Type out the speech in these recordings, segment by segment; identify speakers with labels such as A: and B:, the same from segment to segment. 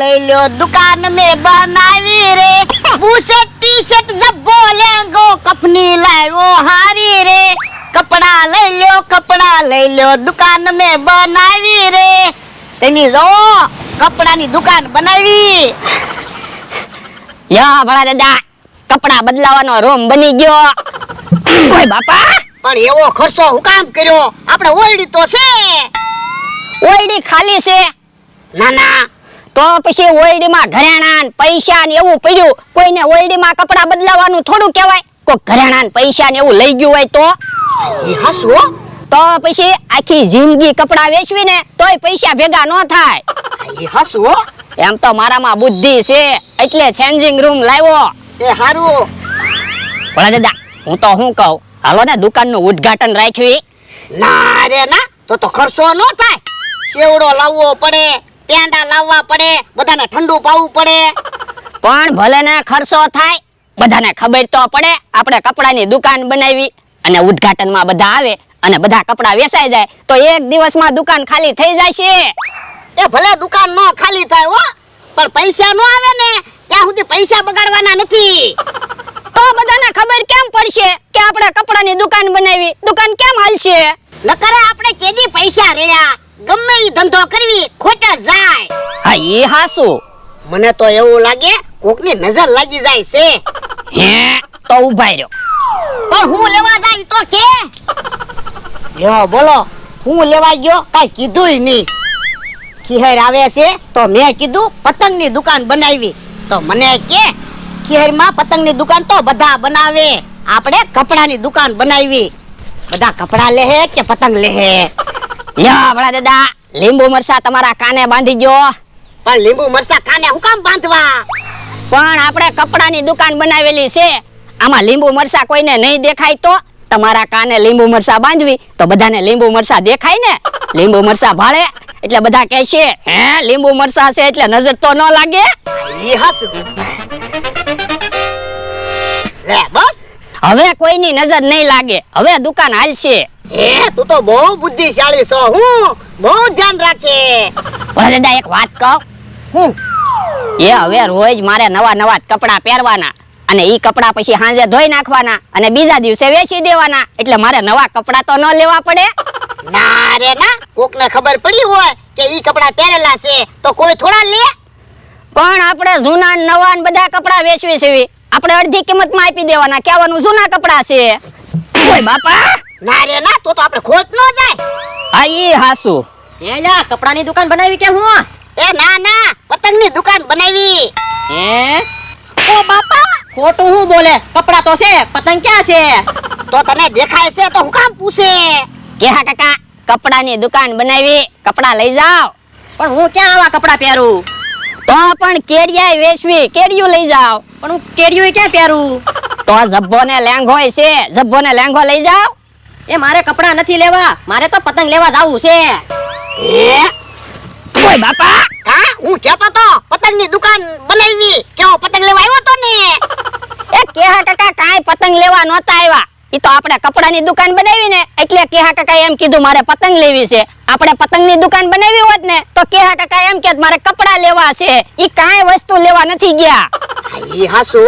A: લઈ लो दुकान में बनावी रे बूशर्ट टी शर्ट जब्बो लेंगो कपनी लायो हारी रे कपड़ा लई लो दुकान में बनावी रे तेनी जो कपડાની દુકાન બનાવી
B: યા ભલા દાદા કપડા બદલાવાનો રૂમ બની ગયો ઓય બાપા
A: પણ એવો ખર્ચો હું કામ કર્યો આપણે ઓયડી તો છે
B: ઓયડી ખાલી છે
A: ના ના
B: તો પછી ઓયડીમાં ઘરેણાં પૈસા ને એવું પડ્યું કોઈને ઓયડીમાં કપડા બદલાવાનું થોડું કહેવાય કોઈ ઘરેણાં પૈસા ને એવું લઈ ગયું હોય તો
A: એ હસવો
B: તો પછી આખી જિંદગી કપડા વેચવી ને તોય પૈસા ભેગા ન થાય
A: એ હસવો
B: એમ તો મારામાં બુદ્ધિ છે એટલે ચેન્જિંગ રૂમ લાવ્યો
A: એ હારું
B: ભલા દાદા હું તો શું કહું હાલો ને દુકાનનું ઉદ્ઘાટન રાખ્યું
A: ના રે ના તો ખર્ચો ન થાય સેવડો લાવવો પડે પેંડા લાવવા પડે બધાને ઠંડુ પાવવું પડે
B: પણ ભલે ને ખર્ચો થાય બધાને ખબર તો પડે આપણે કપડાની દુકાન બનાવી અને ઉદ્ઘાટનમાં બધા આવે અને બધા કપડા વેચાઈ જાય તો એક દિવસમાં દુકાન ખાલી થઈ જાય છે
A: એ ભલે દુકાન નો ખાલી થાય હો પણ પૈસા નો આવે ને ત્યાં સુધી પૈસા બગાડવાના નથી
B: તો બધાને ખબર કેમ પડશે કે આપણે કપડાની દુકાન બનાવી દુકાન કેમ હાલશે
A: નકરે આપણે કેદી પૈસા રેડ્યા ગમે ઈ ધંધો કરવી ખોટા જાય
B: હા ઈ હાસુ
A: મને તો એવું લાગે કોકની નજર લાગી જાય છે
B: હે તો ઉભા રહ્યો
A: પણ હું લેવા જાય તો કે લ્યો બોલો હું લેવા ગયો કાઈ કીધુંય નહીં ખીહેર આવે છે તો મેં કીધું પતંગની દુકાન બનાવી તો મને કે ખીહેરમાં પતંગની દુકાન તો બધા બનાવે આપણે કપડાની દુકાન બનાવી બધા કપડા લેહે કે પતંગ લેહે
B: લ્યો ભલા દાદા લીંબુ મરસા તમારા કાને બાંધી ગયો
A: પણ લીંબુ મરસા કાને હું કામ બાંધવા
B: પણ આપણે કપડાની દુકાન બનાવેલી છે આમાં લીંબુ મરસા કોઈને નહીં દેખાય તો તમારા કાને લીંબુ મરસા બાંધવી તો બધાને લીંબુ મરસા દેખાય ને લીંબુ મરસા ભાળે એટલે બધા કહે છે હે લીંબુ મરસા છે એટલે નજર તો ન લાગે
A: ઈ હસ લે બસ
B: હવે કોઈની નજર નહીં લાગે હવે દુકાન હાલશે
A: હે તું તો બહુ બુદ્ધિશાળી છો હું બહુ ધ્યાન રાખે
B: ભલા દાદા એક વાત કહું
A: હું
B: એ હવે રોજ મારે નવા નવા કપડા પહેરવાના અને ઈ કપડા પછી સાંજે ધોઈ નાખવાના અને બીજા દિવસે વેચી દેવાના એટલે મારે નવા કપડા તો ન લેવા પડે
A: ના રે ના કોકને ખબર પડી હોય કે ઈ કપડા પહેરેલા છે તો કોઈ થોડા લે
B: પણ આપણે જૂના નવા ને બધા કપડા વેચવી છે આપણે અડધી કિંમતમાં આપી દેવાના કહેવાનું જૂના કપડા છે ઓય બાપા
A: ના રે ના તો આપણે ખોટ ન જાય
B: આ ઈ હાસુ
C: એ લા કપડાની દુકાન બનાવી કે હું
A: એ ના ના પતંગની દુકાન બનાવી
C: હે ઓ બાપા ખોટું હું બોલે કપડા તો છે પતંગ ક્યાં છે
A: તો તને દેખાય છે તો હું કામ પૂછે
B: કે હા કાકા કપડાની દુકાન બનાવી કપડા લઈ જાઓ
C: પણ હું ક્યાં આવા કપડા પહેરું
B: તો પણ કેડિયા વેચવી કેડિયું લઈ જાઓ
C: પણ હું કેડિયું ક્યાં પહેરું
B: તો જબ્બો ને લેંઘો છે જબ્બો ને લેંઘો લઈ જાઓ
C: એ મારે કપડા નથી લેવા મારે તો પતંગ લેવા જાવું છે
A: હે
B: ઓય બાપા
A: કા હું કહેતો તો પતંગની દુકાન બનાવી કેવો પતંગ લેવા આવ્યો તો ને
B: એ કેહા કાકા કાઈ પતંગ લેવા નહોતા આવ્યા ઈ તો આપણે કપડાની દુકાન બનાવી ને એટલે કેહા કાકા એમ કીધું મારે પતંગ લેવી છે આપણે પતંગની દુકાન બનાવી હોત ને તો કેહા કાકા એમ કે મારે કપડા લેવા છે ઈ કાઈ વસ્તુ લેવા નથી ગયા
A: ઈ હાસુ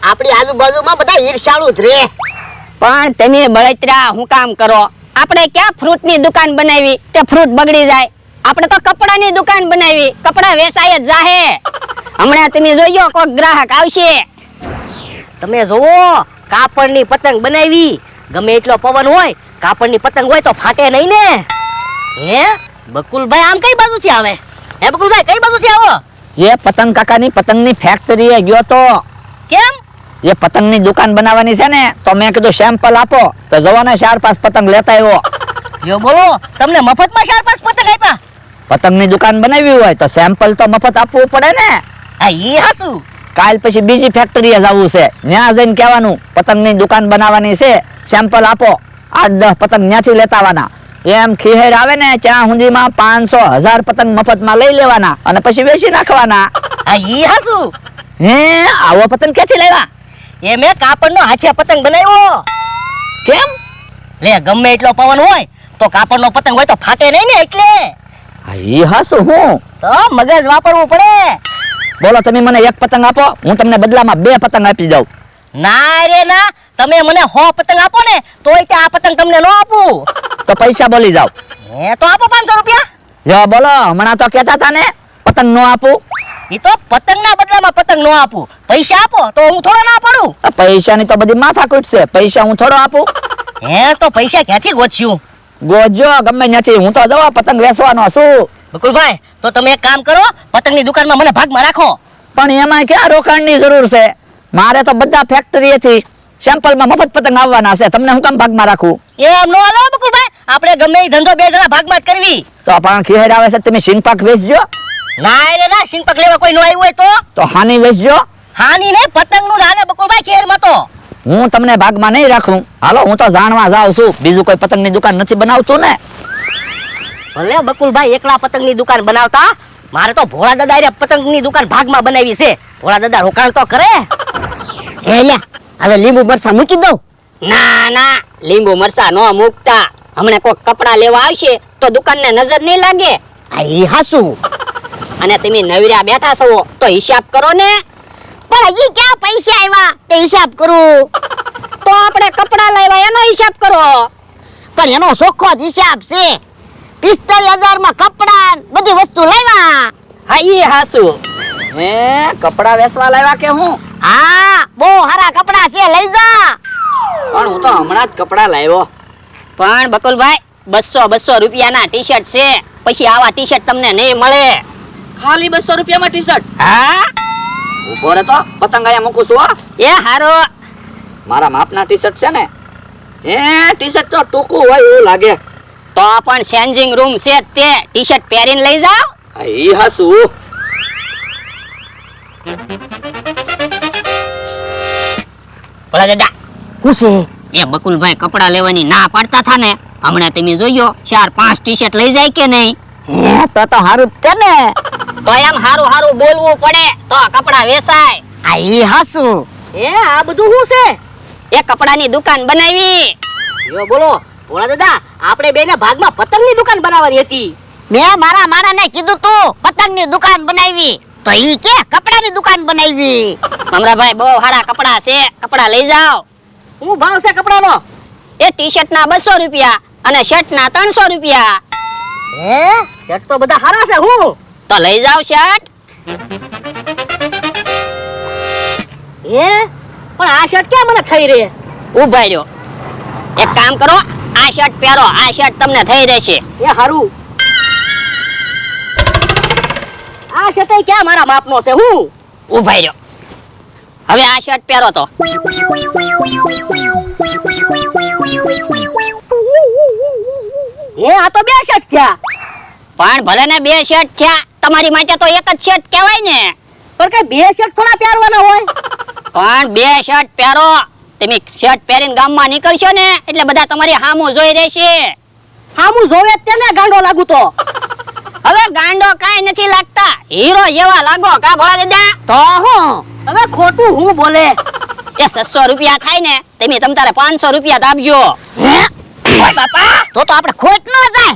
A: આપણી આજુબાજુમાં બધા ઈર્ષાળુ જ રે
B: પણ તમે બળતરા હું કામ કરો આપણે ક્યાં ફ્રૂટની દુકાન બનાવી તે ફ્રૂટ બગડી જાય આપણે તો કપડાની દુકાન બનાવી કપડા વેચાય જ જાહે હમણાં તમે જોયો કોઈ ગ્રાહક આવશે
C: તમે જોવો કાપડની પતંગ બનાવી ગમે એટલો પવન હોય કાપડની પતંગ હોય તો ફાટે નહીં ને હે બકુલભાઈ આમ કઈ બાજુથી આવે હે બકુલભાઈ કઈ બાજુથી આવો
D: ये पतंग काकानी पतंगनी फैक्टरी है गयो तो
C: કેમ
D: ये पतंगनी दुकान बनावानी छे ने तो मैं कीधुं सैंपल आपो तो जवाने 4-5 पतंग लेता आव्यो
C: યો બોલો તમને મફતમાં 4-5 પતંગ આપ્યા
D: पतंगनी दुकान बनावी होय तो सैंपल तो मफत आपवू पड़े ने
C: આ ઈ હાસુ
D: काल पछी बीजी फैक्टरीए जावुं छे न्या जईने कहेवानुं पतंगनी दुकान बनावानी छे सैंपल आपो 8-10 पतंग न्याथी लेता आववाना एम खीहेर आवे ने ત્યાં સુધીમાં 500-1000 પતંગ મફતમાં લઈ લેવાના અને પછી વેચી નાખવાના
C: આ ઈ હાસુ
D: હે આવો પતંગ ક્યાંથી લાવ્યા
C: એ મેં કાપડનો હાથિયા પતંગ બનાવ્યો
D: કેમ
C: લે ગમે એટલો પવન હોય તો કાપડનો પતંગ હોય તો ફાટે નહીં ને એટલે
D: આ ઈ હાસુ હું
C: તો મગજ વાપરવું પડે
D: બોલો તમે મને એક પતંગ આપો, હું તમને બદલામાં 2 પતંગ આપી દઉં.
C: ના રે ના, તમે મને 100 પતંગ આપો ને તોય તે આ પતંગ તમને ન આપું.
D: તો પૈસા બોલી જાવ.
C: હે તો આપો 500 રૂપિયા.
D: જો બોલો, હમણાં તો કહેતા હતા ને પતંગ નો આપું.
C: ઈ તો પતંગના બદલામાં પતંગ ન આપું. પૈસા આપો તો હું થોડો ના પડું.
D: આ પૈસાની તો બધી માથાકૂટ છે, પૈસા હું થોડો આપું.
C: હે તો પૈસા ક્યાંથી ગોતશું?
D: ગોજો ગમે નથી, હું તો જવા પતંગ વેચવાનો છું.
C: બકુલભાઈ તો તમે એક કામ કરો, પતંગની દુકાનમાં મને ભાગમાં રાખો.
D: પણ એમાં ક્યાં રોકાણની જરૂર છે? મારે તો બધા ફેક્ટરીએથી સેમ્પલમાં મફત પતંગ આવવાના છે, તમને હું કામ ભાગમાં રાખું?
C: એમ નો હાલો બકુલભાઈ, આપણે ગમે ઈ ધંધો 2 જણા ભાગમાં જ કરવી.
D: તો પણ ખીહેર આવે છે, તમે સિંગપાક વેચજો.
C: ના રે ના, સિંગપક લેવા કોઈ નો આવ્યું હોય
D: તો હાની વેચજો.
C: હાની ને પતંગનું જ હાલે બકુલભાઈ ખેરમાં તો.
D: હું તમને ભાગમાં નહીં રાખું. હાલો, હું તો જાણવા જાઉં છું, બીજું કોઈ પતંગની દુકાન નથી બનાવતું ને.
C: ભલે બકુલભાઈ એકલા પતંગની દુકાન બનાવતા, મારે તો ભોળા દાદા પતંગની દુકાન ભાગમાં બનાવી છે. ભોળા દાદા રોકાણ તો કરે.
A: હે લ્યા, હવે લીંબુ મરસા મૂકી દઉં.
B: ના ના, લીંબુ મરસા નો મૂકતા. હમણાં કોઈ કપડા લેવા આવશે તો દુકાનને નજર નહીં લાગે.
A: આ ઈ હાસુ.
B: અને તમે નવર્યા બેઠા છો તો હિસાબ કરો ને.
A: પણ હજી ક્યાં પૈસા આવ્યા તે હિસાબ કરું.
B: તો આપણે કપડા લાવ્યા એનો હિસાબ કરો.
A: પણ એનો ચોખ્ખો જ હિસાબ છે. 45,000 માં કપડા ને બધી વસ્તુ લાવ્યા.
B: હા ઈ હાસુ.
D: હે, કપડા વેચવા લાવ્યા કે હું?
A: હા, બહુ સારા કપડા છે, લઈ જા.
D: પણ હું તો હમણાં જ કપડા લાવ્યો.
B: પણ બકુલભાઈ 200 રૂપિયાના ટી શર્ટ છે, પછી આવા ટી શર્ટ તમને નહીં મળે.
D: ખાલી 200 રૂપિયામાં ટી શર્ટ?
B: હા
D: ઉભો રે તો પતંગ આયા મૂકું છું. હો.
B: એ હારો.
D: મારા માપના ટી શર્ટ છે ને? હે, ટી શર્ટ તો ટૂંકું હોય એવું લાગે.
B: તો પણ ચેન્જિંગ રૂમ છે તે ટી શર્ટ પહેરીને લઈ જાઓ.
D: આ ઈ હાસુ.
B: ભલા દાદા,
A: શું છે?
B: એ બકુલભાઈ કપડા લેવાની ના પાડતા થા ને, હમણાં તમે જોજો 4-5 ટી શર્ટ લઈ જાય કે નહીં.
A: હે, તો હારું જ છે ને.
B: તો એમ હારું હારું બોલવું પડે તો કપડા વેચાય.
A: આ ઈ હાસુ.
C: હે આ બધું શું છે?
B: એ કપડાની દુકાન બનાવી.
C: યો બોલો ભોળા દાદા, આપણે બેને ભાગમાં પતંગની દુકાન બનાવવાની હતી.
A: મેં મારા મારાને કીધું તું પતંગની દુકાન બનાવી, તો ઈ કે કપડાની દુકાન બનાવી.
B: મમરાભાઈ બહુ સારા કપડા છે, કપડા લઈ જાઓ.
C: શું ભાવ છે કપડાનો?
B: એ ટી શર્ટ ના 200 રૂપિયા અને શર્ટ ના 300 રૂપિયા.
C: હે શર્ટ તો બધા સારા છે. હું
B: તો લઈ જાઓ શર્ટ.
C: હે પણ આ શર્ટ ક્યાં મને થઈ રહે?
B: ઉભા રહ્યો, એક કામ કરો, આ શર્ટ પહેરો, આ શર્ટ તમને થઈ રહેશે.
C: એ હારું, આ શર્ટ ક્યાં મારા માપનો છે? હું
B: ઉભા રહ્યો, હવે આ શર્ટ પહેરો તો.
C: હે આ તો 2 શર્ટ થયા.
B: પણ ભલે ને 2 શર્ટ થયા, તમારી માટે તો એક જ શર્ટ કહેવાય ને.
C: પણ કઈ 2 શર્ટ થોડા પહેરવાના હોય?
B: પણ 2 શર્ટ પહેરો. તમે શર્ટ પહેરીને ગામમાં નીકળશો ને એટલે બધા તમારી સામું જોઈ રહેશે.
C: હામું જોવે તેને ગાંડો લાગુ તો.
B: હવે ગાંડો કાઈ નથી લાગતા, હીરો જેવા લાગો કા ભોળા દાદા.
A: તો હું
C: હવે ખોટું હું બોલે?
B: એ 600 રૂપિયા થાય ને, તમે તમ તારે 500 રૂપિયા તો આપજો.
A: હે,
B: ઓય બાપા,
A: તો આપણે ખોટ ન જાય.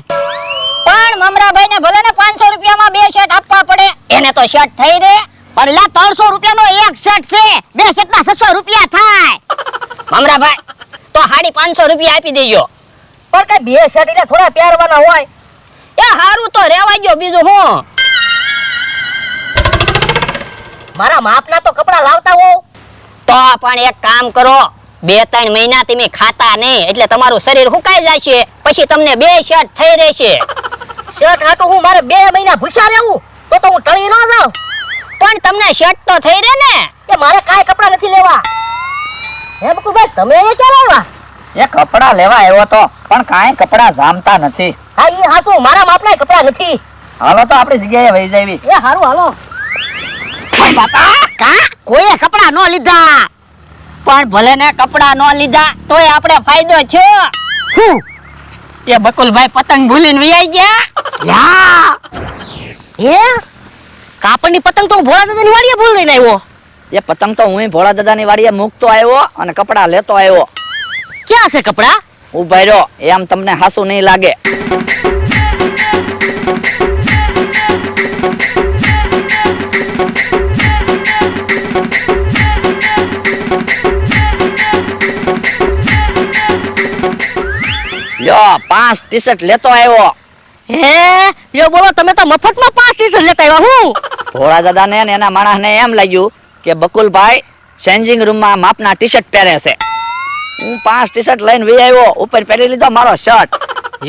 B: પણ મમરાભાઈ ને ભલે ને 500 રૂપિયામાં 2 શર્ટ આપવા પડે, એને તો શર્ટ થઈ રે.
A: પણ લા 300 રૂપિયાનો એક શર્ટ છે, 2 શર્ટના 600 રૂપિયા થાય.
B: મમરાભાઈ તો 550 રૂપિયા આપી દેજો.
C: પણ કઈ 2 શર્ટ એટલે થોડા પહેરવાના હોય?
B: એ હારું તો રેવાઈ ગયો, બીજું હું.
C: મારા માપના તો કપડા લાવતા હો.
B: તો પણ એક કામ કરો, 2-3 મહિના તમે ખાતા નહીં એટલે તમારું શરીર હુકાઈ જશે, પછી તમને 2 શર્ટ થઈ રહેશે.
C: શર્ટ હાટું હું મારે 2 મહિના ભૂખ્યા રહેવું તો હું ટળી ન જાઉં.
B: પણ તમને શર્ટ તો થઈ રહે ને.
C: એ મારે કાંઈ કપડા નથી લેવા. હે બકુલભાઈ તમે એ ક્યાં લાવ્યા?
D: એ કપડા લેવા આવ્યો તો, પણ કાંઈ કપડા જામતા નથી.
C: હા ઈ હાસુ, મારા માપના કપડા નથી.
D: હાલો તો આપણી જગ્યાએ વહી જાવી.
C: એ હારું હાલો.
A: ઓય બાપા, કા કોઈએ કપડા ન લીધા.
B: પણ ભલે ને કપડા ન લીધા તોય આપણે ફાયદો છે.
A: હું
B: એ બકુલભાઈ પતંગ ભૂલીને વહી ગયા.
A: લા
C: હે કાપડની પતંગ તો હું ભોળા દાદાની વાડીએ ભૂલ લઈને આવ્યો.
D: એ પતંગ તો હું ભોળા દાદાની વાડીએ મૂકતો આવ્યો અને કપડા લેતો આવ્યો.
C: ક્યાં છે કપડા?
D: ઉભા રહ્યો, એમ તમને હાસુ નહીં લાગે. લ્યો 5 ટી-શર્ટ લેતો આવ્યો.
C: હે યો બોલો તમે તો મફતમાં 5 ટી-શર્ટ લેતા આવ્યા હું
D: ભોળા દાદાને ને એના માણસને એમ લાગ્યું કે બકુલભાઈ ચેન્જિંગ રૂમમાં માપના ટી-શર્ટ પહેરે છે. હું 5 ટી-શર્ટ લઈને વી આવ્યો, ઉપર પહેરી લીધો મારો શર્ટ.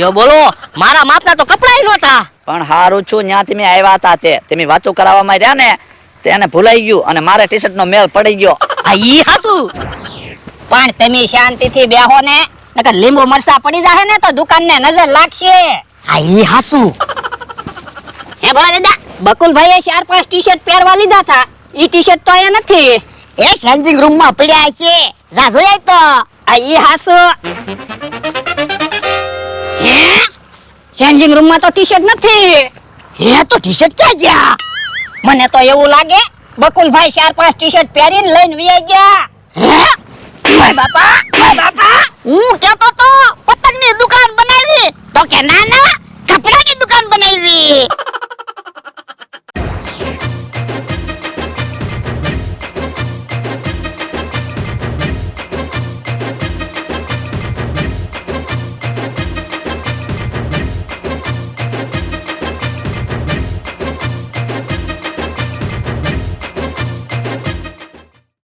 C: યો બોલો મારા માપના તો કપડાય નહોતા
D: પણ હારું છું ન્યાથી મેં આવ્યા હતા તમે વાતો કરાવવામાં રહ્યા ને તેને ભૂલાઈ ગયું અને મારે ટી-શર્ટ નો મેલ પડી ગયો.
C: આ ઈ હાસુ
B: પણ તમે શાંતિથી બેહો ને નકર લીંબુ મરસા પડી જાહે ને તો દુકાનને નજર લાગશે.
A: આ ઈ હાસુ.
B: હે ભોળા દાદા, બકુલભાઈએ 4-5 ટી-શર્ટ પહેરવા લીધા હતા. ઈ ટી-શર્ટ તો અહીંયા નથી.
A: એ ચેન્જિંગ રૂમ માં પડ્યા છે, જા જોઈ આય તો.
B: આ ઈ હાસુ. હે ચેન્જિંગ રૂમમાં તો ટી-શર્ટ નથી.
A: હે તો ટી-શર્ટ ક્યાં ગયા?
B: મને તો એવું લાગે બકુલભાઈ 4-5 ટી-શર્ટ પહેરીને લઈને વી ગયા.
A: હે
B: ઓય બાપા, ઓય બાપા.
A: હું કેતો તો પતંગની દુકાન બનાવી, તો કે ના ના કપડાની દુકાન બનાવી.